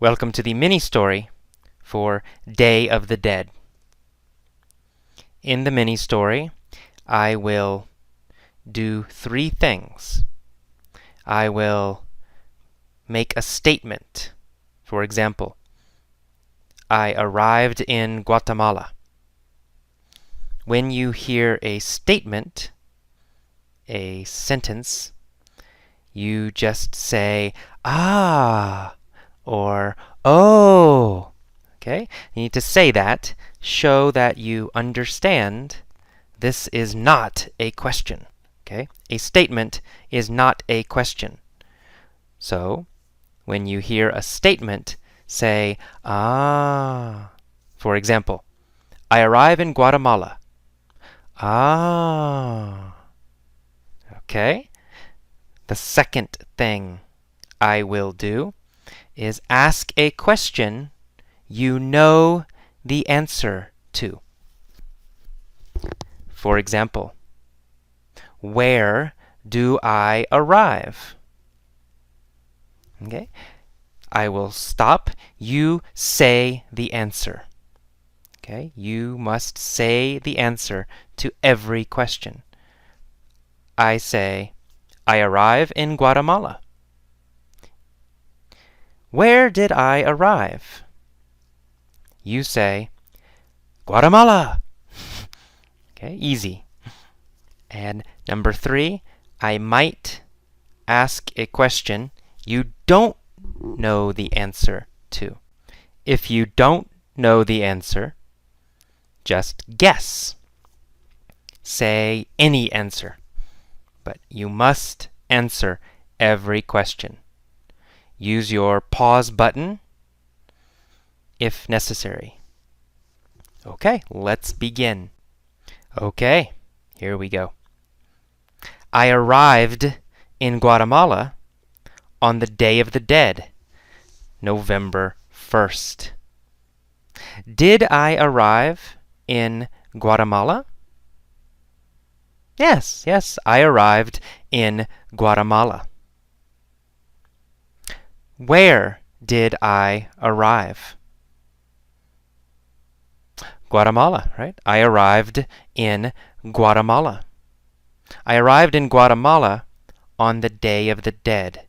Welcome to the mini story for Day of the Dead. In the mini story, I will do three things. I will make a statement. For example, I arrived in Guatemala. When you hear a statement, a sentence, you just say, ah, or oh. Okay? You need to say that, show that you understand this is not a question. Okay? A statement is not a question. So, when you hear a statement, say, ah. For example, I arrive in Guatemala. Ah. Okay? The second thing I will do is ask a question you know the answer to. For example, where do I arrive? Okay? I will stop. You say the answer. Okay? You must say the answer to every question. I say, I arrive in Guatemala. Where did I arrive? You say, Guatemala. Okay, easy. And number 3, I might ask a question you don't know the answer to. If you don't know the answer, just guess. Say any answer. But you must answer every question. Use your pause button if necessary. Okay, let's begin. Okay, here we go. I arrived in Guatemala on the Day of the Dead, November 1st. Did I arrive in Guatemala? Yes, I arrived in Guatemala. Where did I arrive? Guatemala, right? I arrived in Guatemala. I arrived in Guatemala on the Day of the Dead,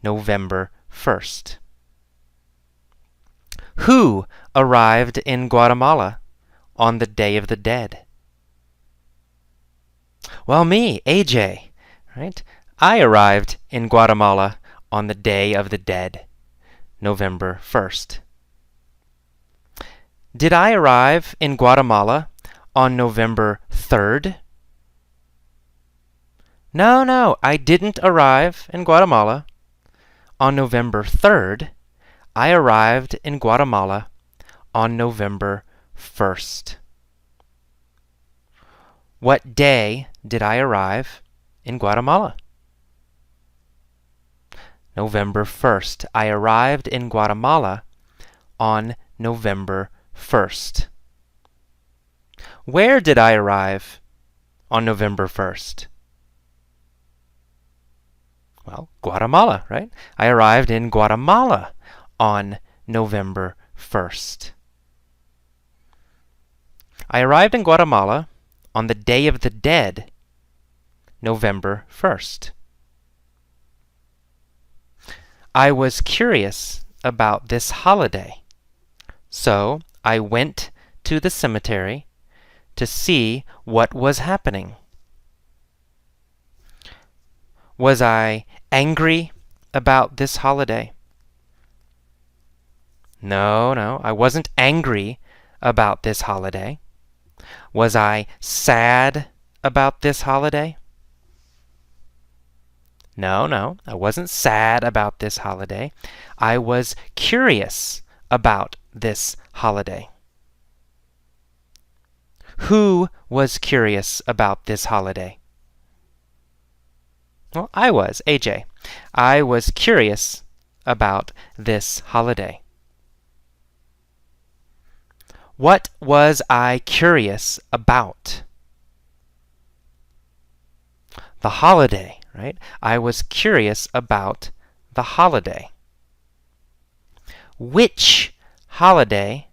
November 1st. Who arrived in Guatemala on the Day of the Dead? Well, me, AJ, right? I arrived in Guatemala on the Day of the Dead, November 1st. Did I arrive in Guatemala on November 3rd? No, I didn't arrive in Guatemala on November 3rd. I arrived in Guatemala on November 1st. What day did I arrive in Guatemala? November 1st. I arrived in Guatemala on November 1st. Where did I arrive on November 1st? Well, Guatemala, right? I arrived in Guatemala on November 1st. I arrived in Guatemala on the Day of the Dead, November 1st. I was curious about this holiday, so I went to the cemetery to see what was happening. Was I angry about this holiday? No, I wasn't angry about this holiday. Was I sad about this holiday? No, I wasn't sad about this holiday. I was curious about this holiday. Who was curious about this holiday? Well, I was, AJ. I was curious about this holiday. What was I curious about? The holiday, right? I was curious about the holiday. Which holiday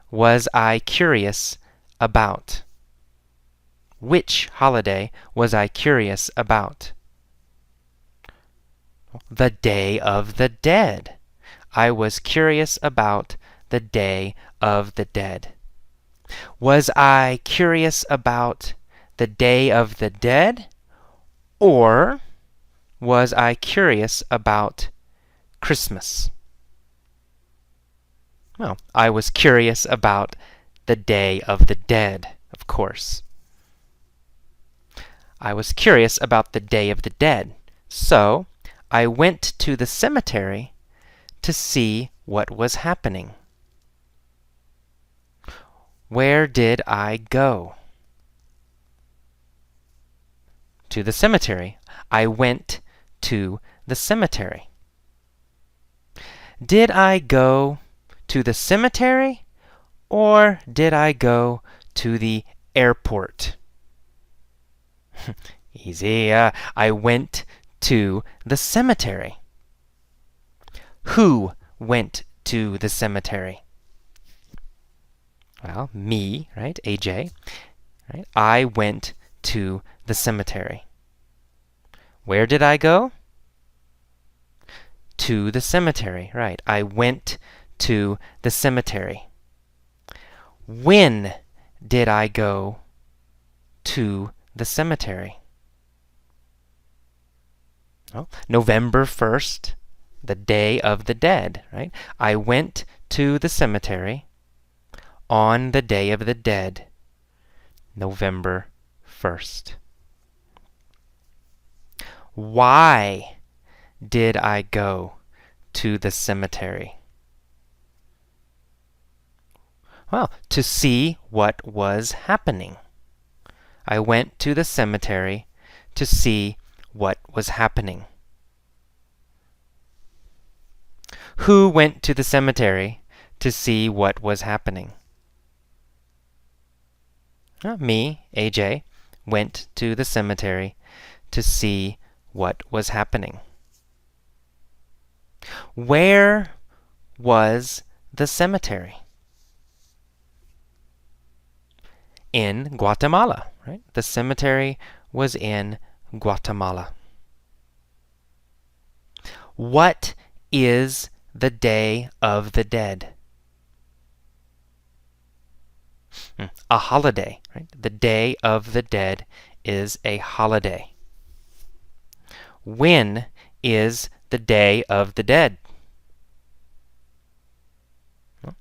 was I curious about? Which holiday was I curious about? The Day of the Dead. I was curious about the Day of the Dead. Was I curious about the Day of the Dead, or was I curious about Christmas? Well, I was curious about the Day of the Dead, of course. I was curious about the Day of the Dead, so I went to the cemetery to see what was happening. Where did I go? To the cemetery. I went to the cemetery. Did I go to the cemetery, or did I go to the airport? Easy. I went to the cemetery. Who went to the cemetery? Well, me, right? AJ. Right? I went to the cemetery. Where did I go? To the cemetery, right. I went to the cemetery. When did I go to the cemetery? Well, November 1st, the Day of the Dead, right? I went to the cemetery on the Day of the Dead, November 1st. Why did I go to the cemetery? Well, to see what was happening. I went to the cemetery to see what was happening. Who went to the cemetery to see what was happening? Me, AJ, went to the cemetery to see what was happening. Where was the cemetery? In Guatemala, right? The cemetery was in Guatemala. What is the Day of the Dead? A holiday, right? The Day of the Dead is a holiday. When is the Day of the Dead?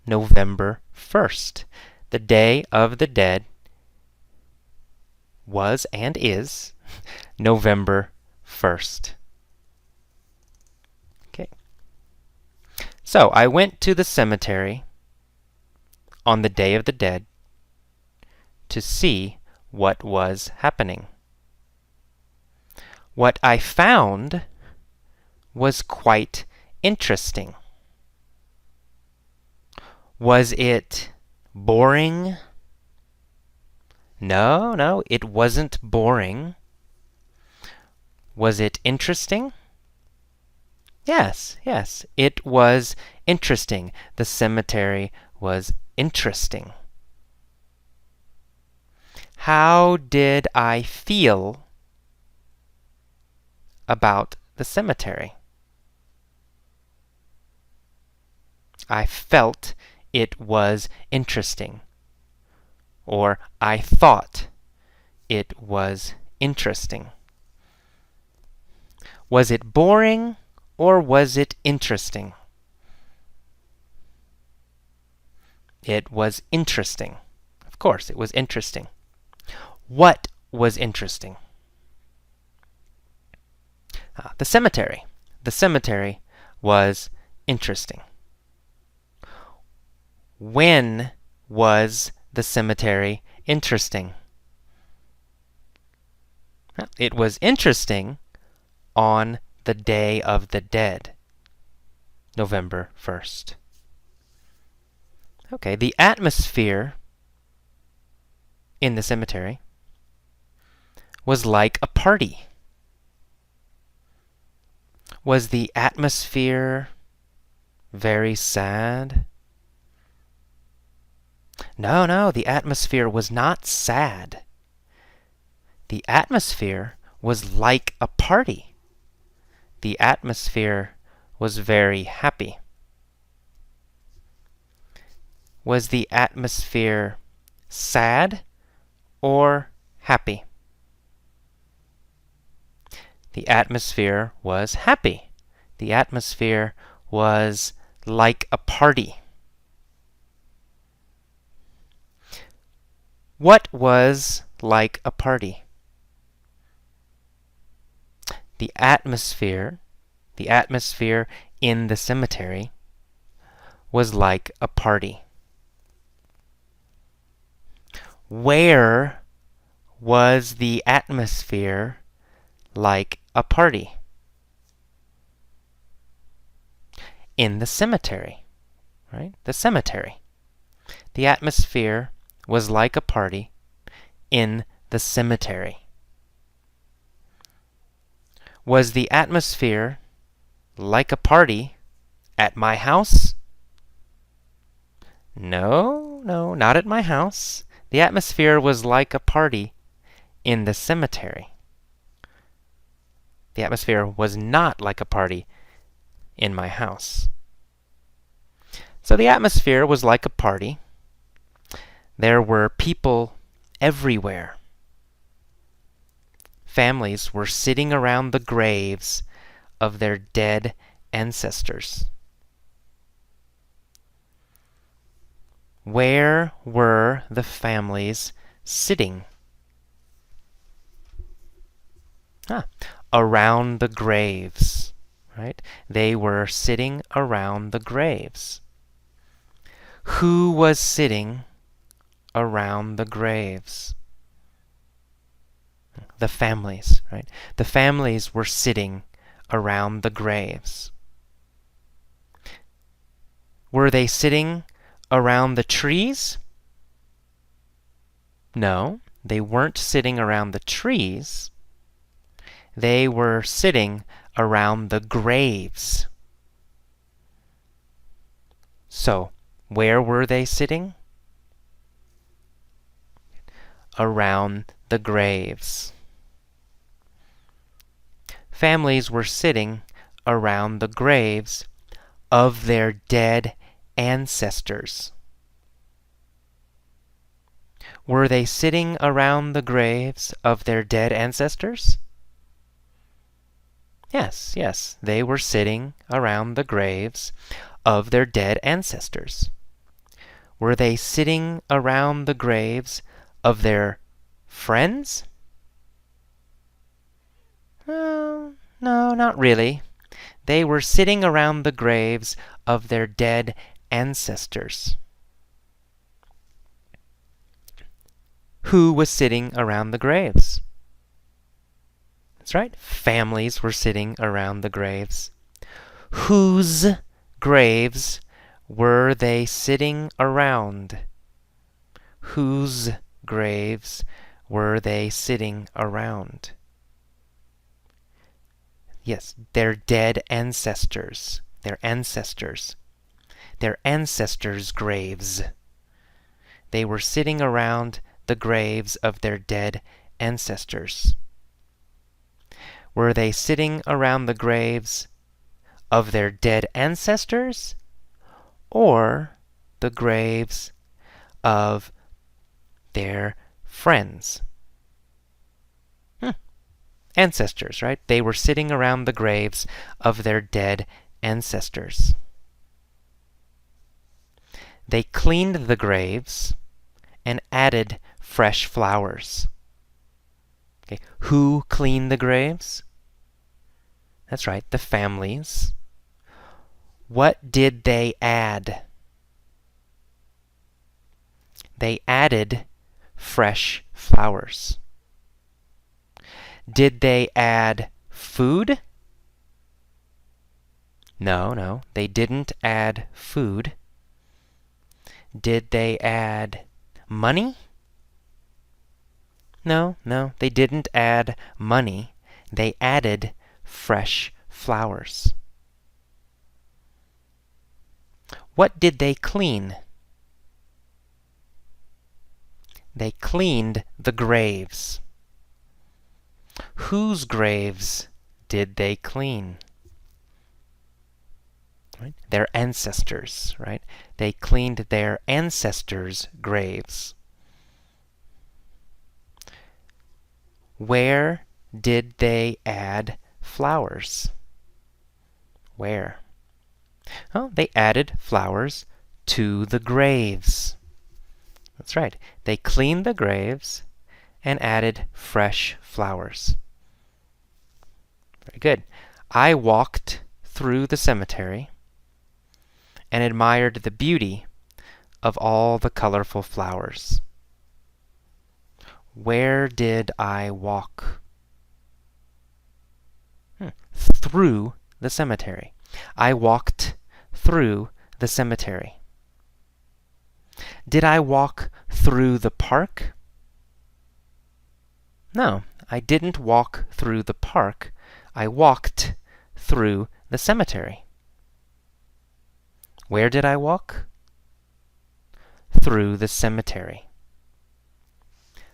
November 1st. The Day of the Dead was and is November 1st. Okay. So I went to the cemetery on the Day of the Dead to see what was happening. What I found was quite interesting. Was it boring? No, it wasn't boring. Was it interesting? Yes, it was interesting. The cemetery was interesting. How did I feel about the cemetery? I felt it was interesting. Or I thought it was interesting. Was it boring or was it interesting? It was interesting. Of course, it was interesting. What was interesting? The cemetery. The cemetery was interesting. When was the cemetery interesting? It was interesting on the Day of the Dead, November 1st. Okay, the atmosphere in the cemetery was like a party. Was the atmosphere very sad? No, no, the atmosphere was not sad. The atmosphere was like a party. The atmosphere was very happy. Was the atmosphere sad or happy? The atmosphere was happy. The atmosphere was like a party. What was like a party? The atmosphere in the cemetery was like a party. Where was the atmosphere like a party? In the cemetery, right? The cemetery. The atmosphere was like a party in the cemetery. Was the atmosphere like a party at my house? No, no, not at my house. The atmosphere was like a party in the cemetery. The atmosphere was not like a party in my house. So the atmosphere was like a party. There were people everywhere. Families were sitting around the graves of their dead ancestors. Where were the families sitting? Around the graves, right? They were sitting around the graves. Who was sitting around the graves? The families, right? The families were sitting around the graves. Were they sitting around the trees? No, they weren't sitting around the trees. They were sitting around the graves. So, where were they sitting? Around the graves. Families were sitting around the graves of their dead ancestors. Were they sitting around the graves of their dead ancestors? Yes, yes, they were sitting around the graves of their dead ancestors. Were they sitting around the graves of their friends? No, not really. They were sitting around the graves of their dead ancestors. Who was sitting around the graves? That's right, families were sitting around the graves. Whose graves were they sitting around? Whose graves were they sitting around? Yes, their dead ancestors. Their ancestors. Their ancestors' graves. They were sitting around the graves of their dead ancestors. Were they sitting around the graves of their dead ancestors or the graves of their friends? Ancestors, right? They were sitting around the graves of their dead ancestors. They cleaned the graves and added fresh flowers. Okay. Who cleaned the graves? That's right, the families. What did they add? They added fresh flowers. Did they add food? No, they didn't add food. Did they add money? No, they didn't add money. They added fresh flowers. What did they clean? They cleaned the graves. Whose graves did they clean? Right? Their ancestors, right? They cleaned their ancestors' graves. Where did they add flowers? Where? Oh, they added flowers to the graves. That's right. They cleaned the graves and added fresh flowers. Very good. I walked through the cemetery and admired the beauty of all the colorful flowers. Where did I walk? Through the cemetery. I walked through the cemetery. Did I walk through the park? No, I didn't walk through the park. I walked through the cemetery. Where did I walk? Through the cemetery.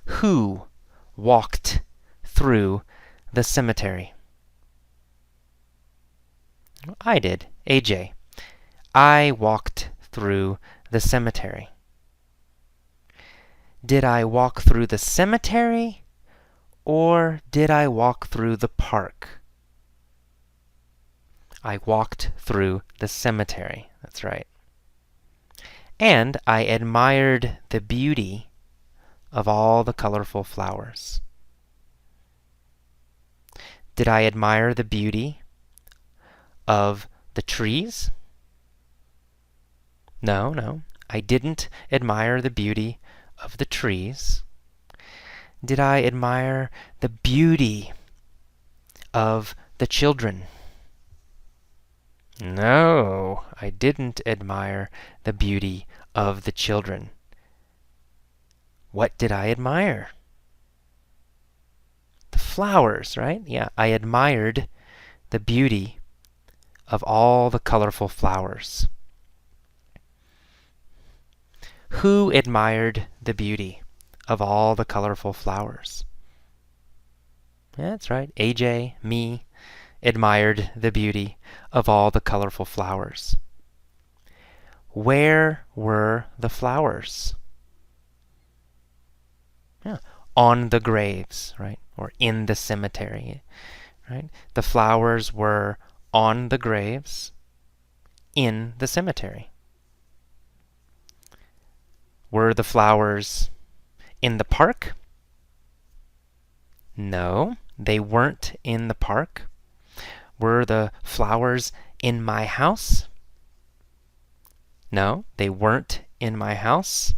Who walked through the cemetery? I did, AJ. I walked through the cemetery. Did I walk through the cemetery, or did I walk through the park? I walked through the cemetery. That's right. And I admired the beauty of all the colorful flowers. Did I admire the beauty of the trees? No, I didn't admire the beauty of the trees. Did I admire the beauty of the children? No, I didn't admire the beauty of the children. What did I admire? The flowers, right? Yeah, I admired the beauty of all the colorful flowers. Who admired the beauty of all the colorful flowers? Yeah, that's right. AJ, me, admired the beauty of all the colorful flowers. Where were the flowers? Yeah, on the graves, right? Or in the cemetery, right? The flowers were on the graves in the cemetery. Were the flowers in the park? No, they weren't in the park. Were the flowers in my house? No, they weren't in my house.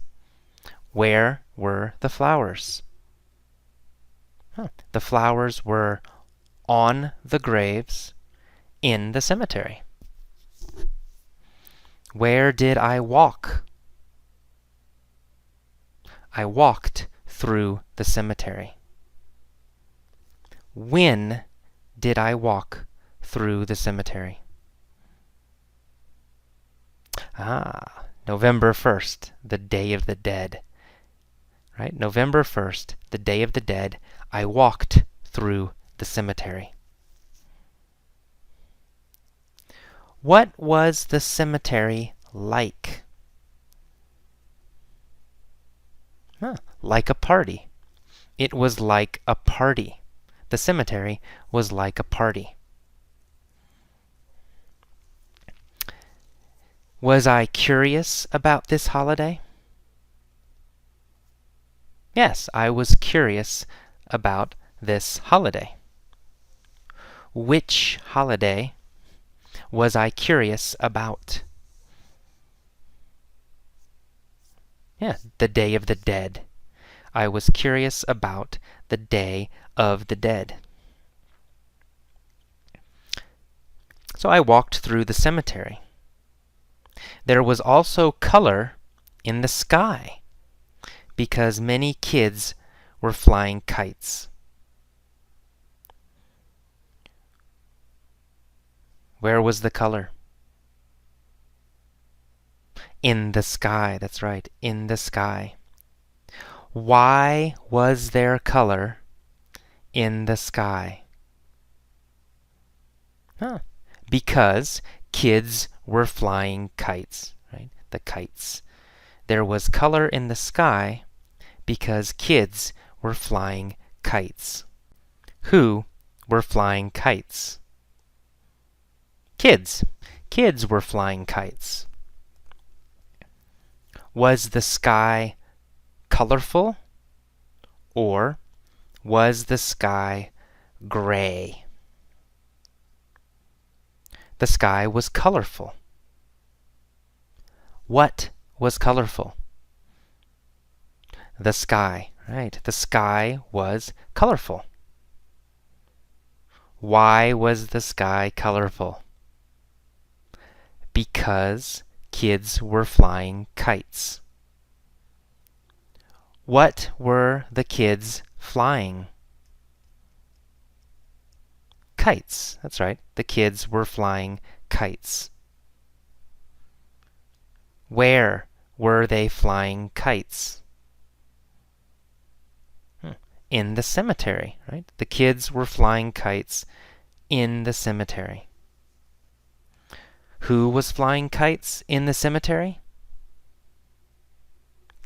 Where were the flowers? The flowers were on the graves in the cemetery. Where did I walk? I walked through the cemetery. When did I walk through the cemetery? November 1st, the Day of the Dead. Right? November 1st, the Day of the Dead, I walked through the cemetery. What was the cemetery like? Like a party. It was like a party. The cemetery was like a party. Was I curious about this holiday? Yes, I was curious about this holiday. Which holiday was I curious about? Yeah, the Day of the Dead. I was curious about the Day of the Dead. So I walked through the cemetery. There was also color in the sky because many kids were flying kites. Where was the color? In the sky, that's right, in the sky. Why was there color in the sky? Huh. Because kids were flying kites, right? The kites. There was color in the sky because kids were flying kites. Who were flying kites? Kids. Kids were flying kites. Was the sky colorful or was the sky gray? The sky was colorful. What was colorful? The sky, right? The sky was colorful. Why was the sky colorful? Because kids were flying kites. What were the kids flying? Kites. That's right. The kids were flying kites. Where were they flying kites? In the cemetery, right? The kids were flying kites in the cemetery. Who was flying kites in the cemetery?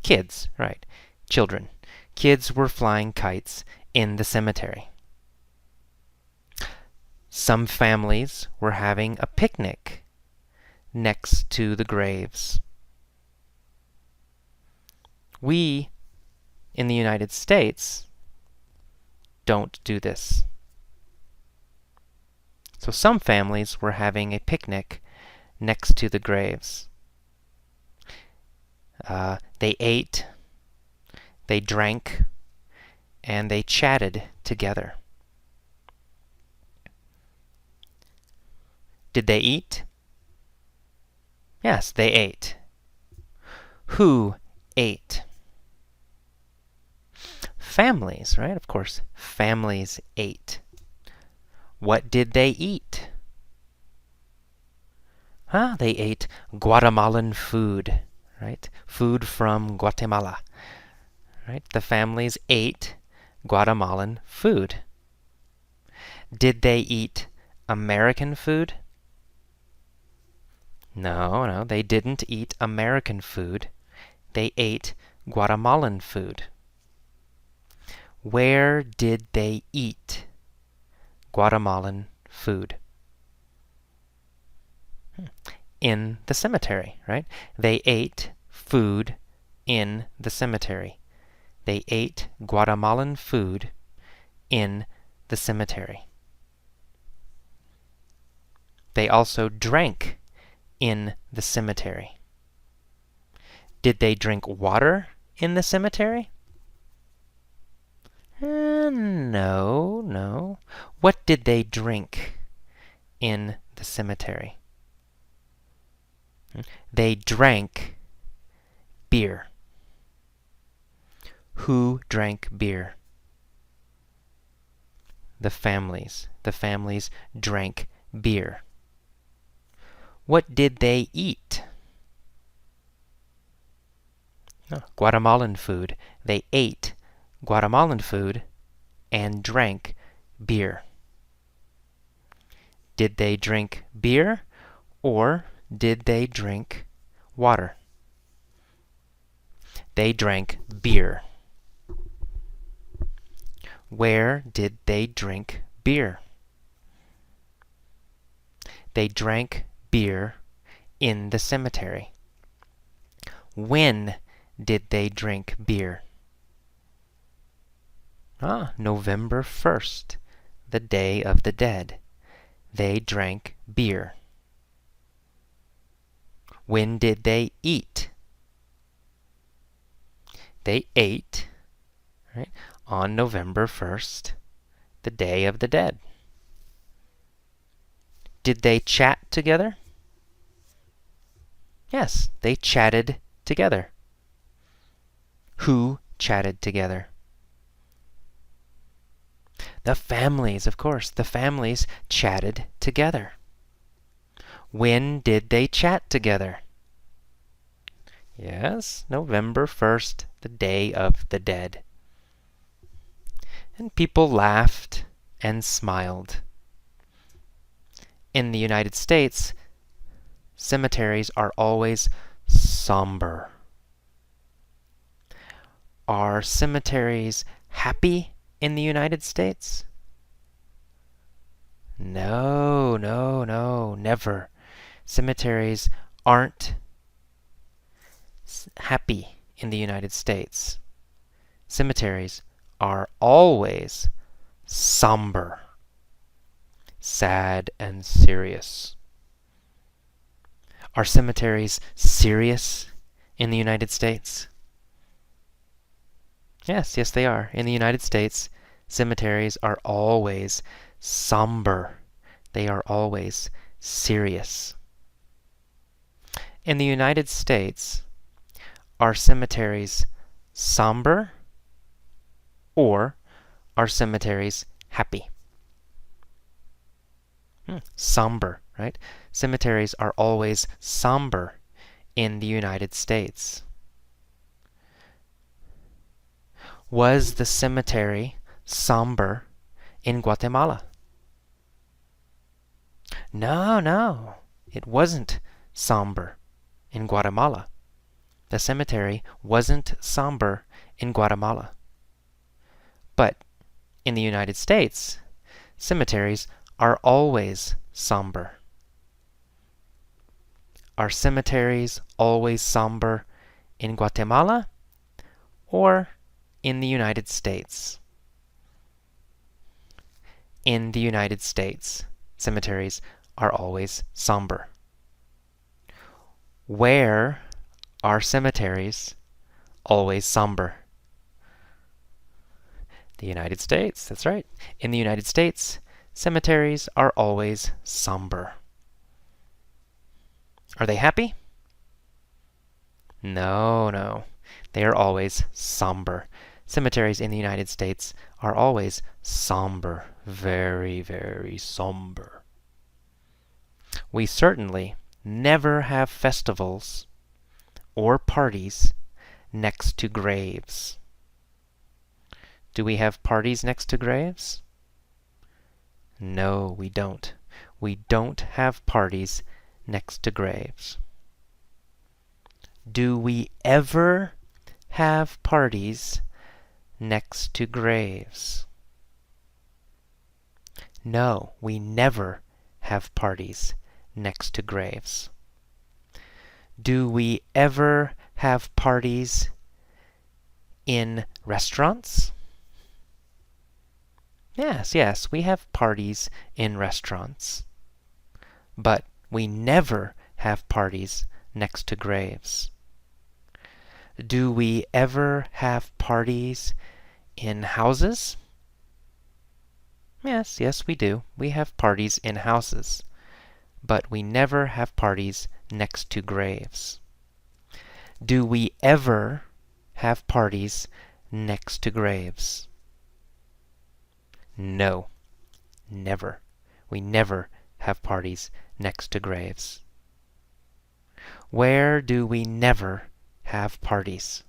Kids, right. Children. Kids were flying kites in the cemetery. Some families were having a picnic next to the graves. We, in the United States, don't do this. So some families were having a picnic next to the graves. They ate, they drank, and they chatted together. Did they eat? Yes, they ate. Who ate? Families, right? Of course, families ate. What did they eat? They ate Guatemalan food, right? Food from Guatemala, right? The families ate Guatemalan food. Did they eat American food? No, they didn't eat American food. They ate Guatemalan food. Where did they eat Guatemalan food? In the cemetery, right? They ate food in the cemetery. They ate Guatemalan food in the cemetery. They also drank in the cemetery. Did they drink water in the cemetery? No. What did they drink in the cemetery? They drank beer. Who drank beer? The families. The families drank beer. What did they eat? Guatemalan food. They ate Guatemalan food and drank beer. Did they drink beer or did they drink water? They drank beer. Where did they drink beer? They drank beer in the cemetery. When did they drink beer? November 1st, the Day of the Dead. They drank beer. When did they eat? They ate, right, on November 1st, the Day of the Dead. Did they chat together? Yes, they chatted together. Who chatted together? The families, of course. The families chatted together. When did they chat together? Yes, November 1st, the Day of the Dead. And people laughed and smiled. In the United States, cemeteries are always somber. Are cemeteries happy in the United States? No, no, no, never. Cemeteries aren't happy in the United States. Cemeteries are always somber, sad, and serious. Are cemeteries serious in the United States? Yes, yes, they are. In the United States, cemeteries are always somber. They are always serious. In the United States, are cemeteries somber or are cemeteries happy? Somber, right? Cemeteries are always somber in the United States. Was the cemetery somber in Guatemala? No, no, it wasn't somber in Guatemala. The cemetery wasn't somber in Guatemala. But in the United States, cemeteries are always somber. Are cemeteries always somber in Guatemala or in the United States? In the United States, cemeteries are always somber. Where are cemeteries always somber? The United States, that's right. In the United States, cemeteries are always somber. Are they happy? No, no. They are always somber. Cemeteries in the United States are always somber. Very, very somber. We certainly never have festivals or parties next to graves. Do we have parties next to graves? No, we don't. We don't have parties next to graves. Do we ever have parties next to graves? No, we never have parties next to graves. Do we ever have parties in restaurants? Yes, yes, we have parties in restaurants. But we never have parties next to graves. Do we ever have parties in houses? Yes, yes, we do. We have parties in houses. But we never have parties next to graves. Do we ever have parties next to graves? No, never. We never have parties next to graves. Where do we never have parties?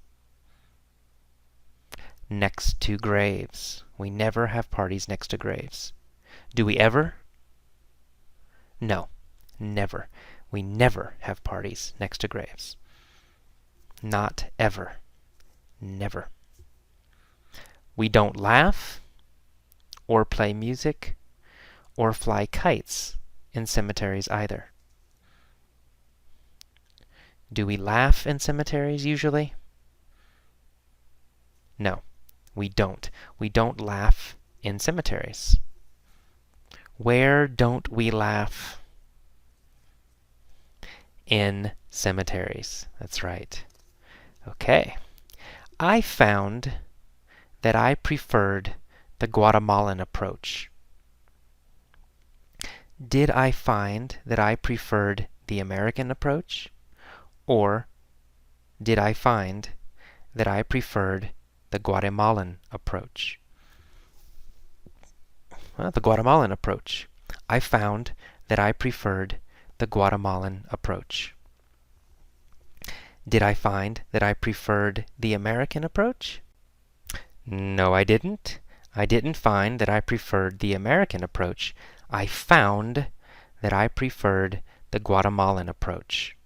Next to graves. We never have parties next to graves. Do we ever? No, never. We never have parties next to graves. Not ever. Never. We don't laugh or play music or fly kites in cemeteries either. Do we laugh in cemeteries usually? No, we don't. We don't laugh in cemeteries. Where don't we laugh? In cemeteries. That's right. Okay. I found that I preferred the Guatemalan approach. Did I find that I preferred the American approach? Or did I find that I preferred the Guatemalan approach? Well, the Guatemalan approach. I found that I preferred the Guatemalan approach. Did I find that I preferred the American approach? No, I didn't. I didn't find that I preferred the American approach. I found that I preferred the Guatemalan approach.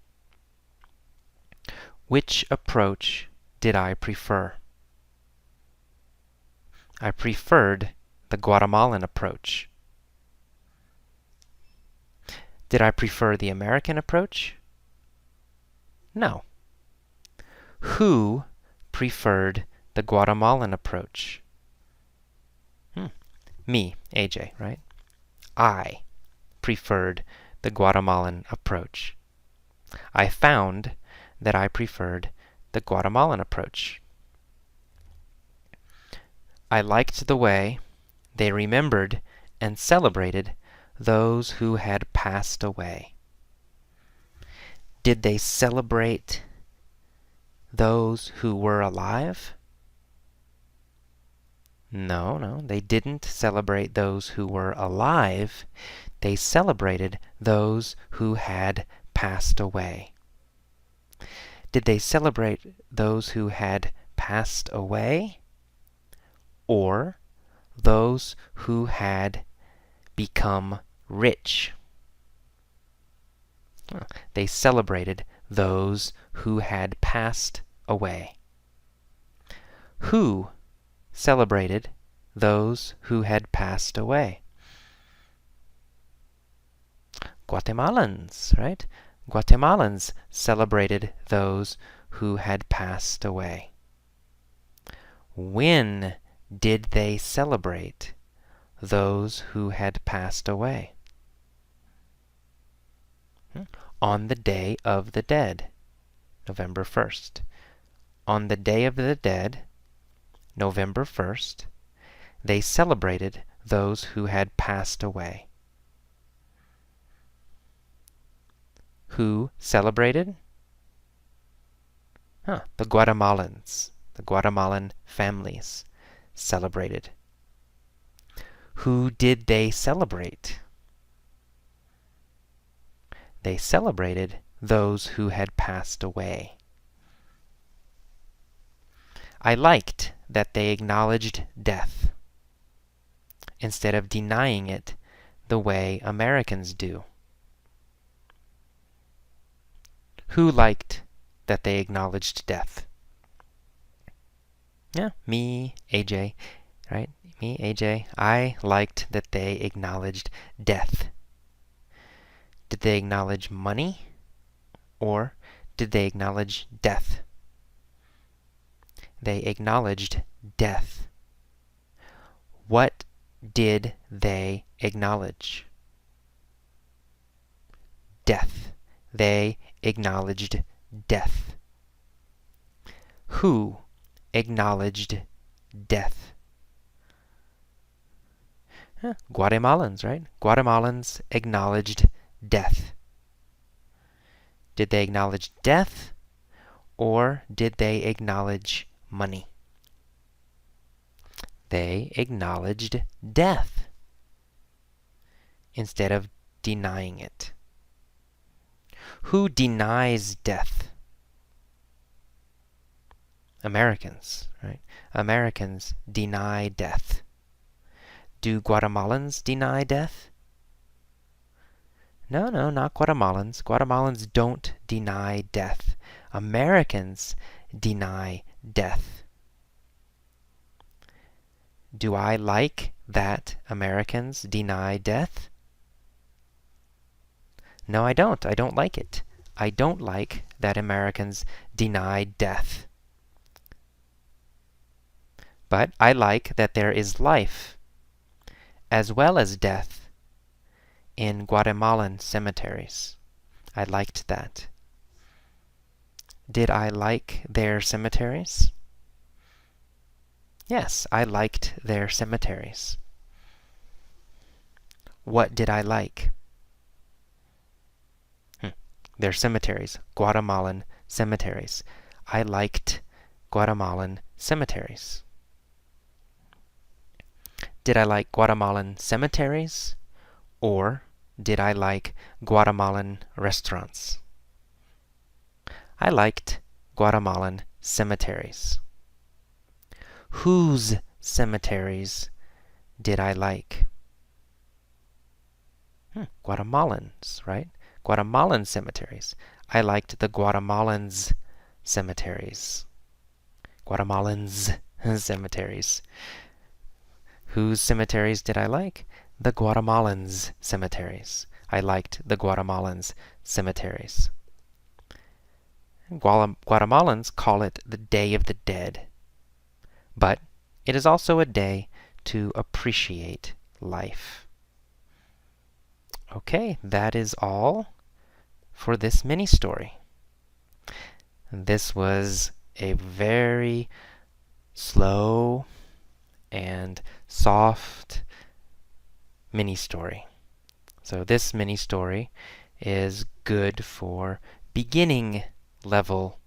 Which approach did I prefer? I preferred the Guatemalan approach. Did I prefer the American approach? No. Who preferred the Guatemalan approach? Me, AJ, right? I preferred the Guatemalan approach. I found that I preferred the Guatemalan approach. I liked the way they remembered and celebrated those who had passed away. Did they celebrate those who were alive? No, they didn't celebrate those who were alive. They celebrated those who had passed away. Did they celebrate those who had passed away? Or those who had become rich? They celebrated those who had passed away. Who celebrated those who had passed away? Guatemalans, right? Guatemalans celebrated those who had passed away. When did they celebrate those who had passed away? On the Day of the Dead, November 1st. On the Day of the Dead, November 1st, they celebrated those who had passed away. Who celebrated? The Guatemalans. The Guatemalan families celebrated. Who did they celebrate? They celebrated those who had passed away. I liked that they acknowledged death instead of denying it the way Americans do. Who liked that they acknowledged death? Me, AJ, right? Me, AJ. I liked that they acknowledged death. Did they acknowledge money? Or did they acknowledge death? They acknowledged death. What did they acknowledge? Death. They acknowledged death. Who acknowledged death? Guatemalans, right? Guatemalans acknowledged death. Did they acknowledge death, or did they acknowledge money? They acknowledged death instead of denying it. Who denies death? Americans, right? Americans deny death. Do Guatemalans deny death? No, not Guatemalans. Guatemalans don't deny death. Americans deny death. Do I like that Americans deny death? No, I don't. I don't like it. I don't like that Americans deny death. But I like that there is life as well as death in Guatemalan cemeteries. I liked that. Did I like their cemeteries? Yes, I liked their cemeteries. What did I like? Their cemeteries, Guatemalan cemeteries. I liked Guatemalan cemeteries. Did I like Guatemalan cemeteries, or did I like Guatemalan restaurants? I liked Guatemalan cemeteries. Whose cemeteries did I like? Guatemalans, right? Guatemalan cemeteries. I liked the Guatemalans' cemeteries. Guatemalans' cemeteries. Whose cemeteries did I like? The Guatemalans' cemeteries. I liked the Guatemalans' cemeteries. Guatemalans call it the Day of the Dead, but it is also a day to appreciate life. Okay, that is all for this mini story. This was a very slow and soft mini story. So this mini story is good for beginning level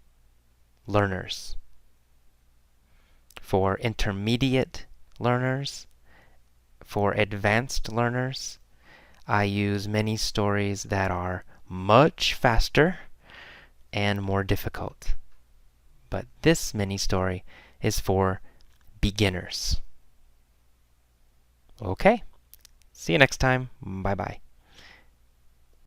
learners. For intermediate learners, for advanced learners, I use many stories that are much faster and more difficult. But this mini story is for beginners. Okay, see you next time. Bye-bye.